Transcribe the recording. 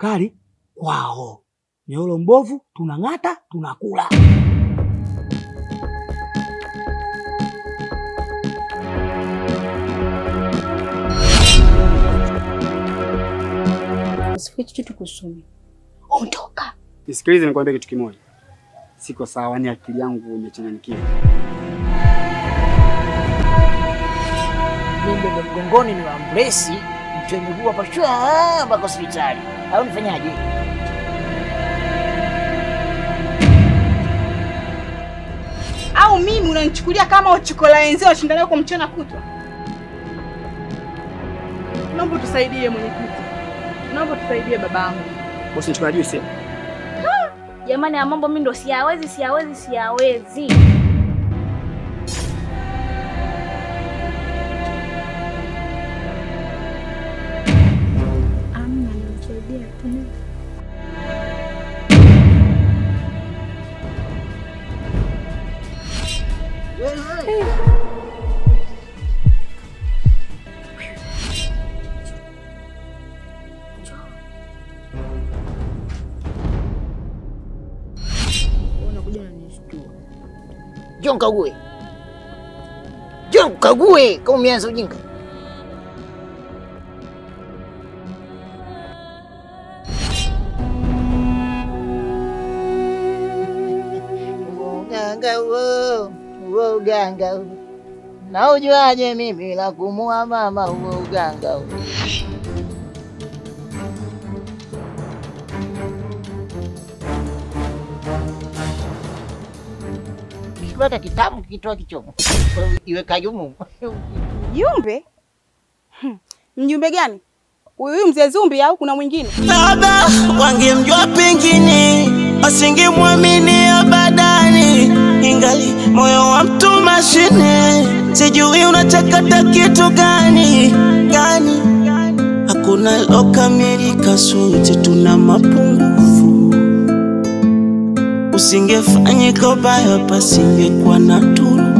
mkali kwao. Nyolo mbovu tunang'ata tunakula. Usifiche kitu kusumi. Ondoka. Nisikilize nikwambie kitu kimoja. Siko sawa, ni akili yangu imechanganyikiwa. Mimi mgongoni ni wa mbresi, mtu mguu hapa shwa mpaka hospitali. Au nifanyaje? Au mimi unanichukulia kama uchokola wenzao washindana kwa mchana kutwa? Naomba tusaidie mwenyekiti. Naomba tusaidie babangu. Bosi nichukua juu sasa. Jamani ya mambo mimi ndo siawezi. Amna nisaidia tu. Njoo kague. Njoo kague kama umeanza ujinga. Uganga. Na ujuaje mimi la kumua mama uganga. Kibata kitabu kitoa kichomo. Iweka yumu. Yumbe? Mjumbe gani? Huyu mzee Zumbi au kuna mwingine? Baba wangemjua pengine wasingemwamini abadani, ingali moyo wa mtu mashine. Sijui unachakata kitu gani. Hakuna lokamilika, sote tuna mapungufu. Usingefanyika baya pasingekuwa na turu.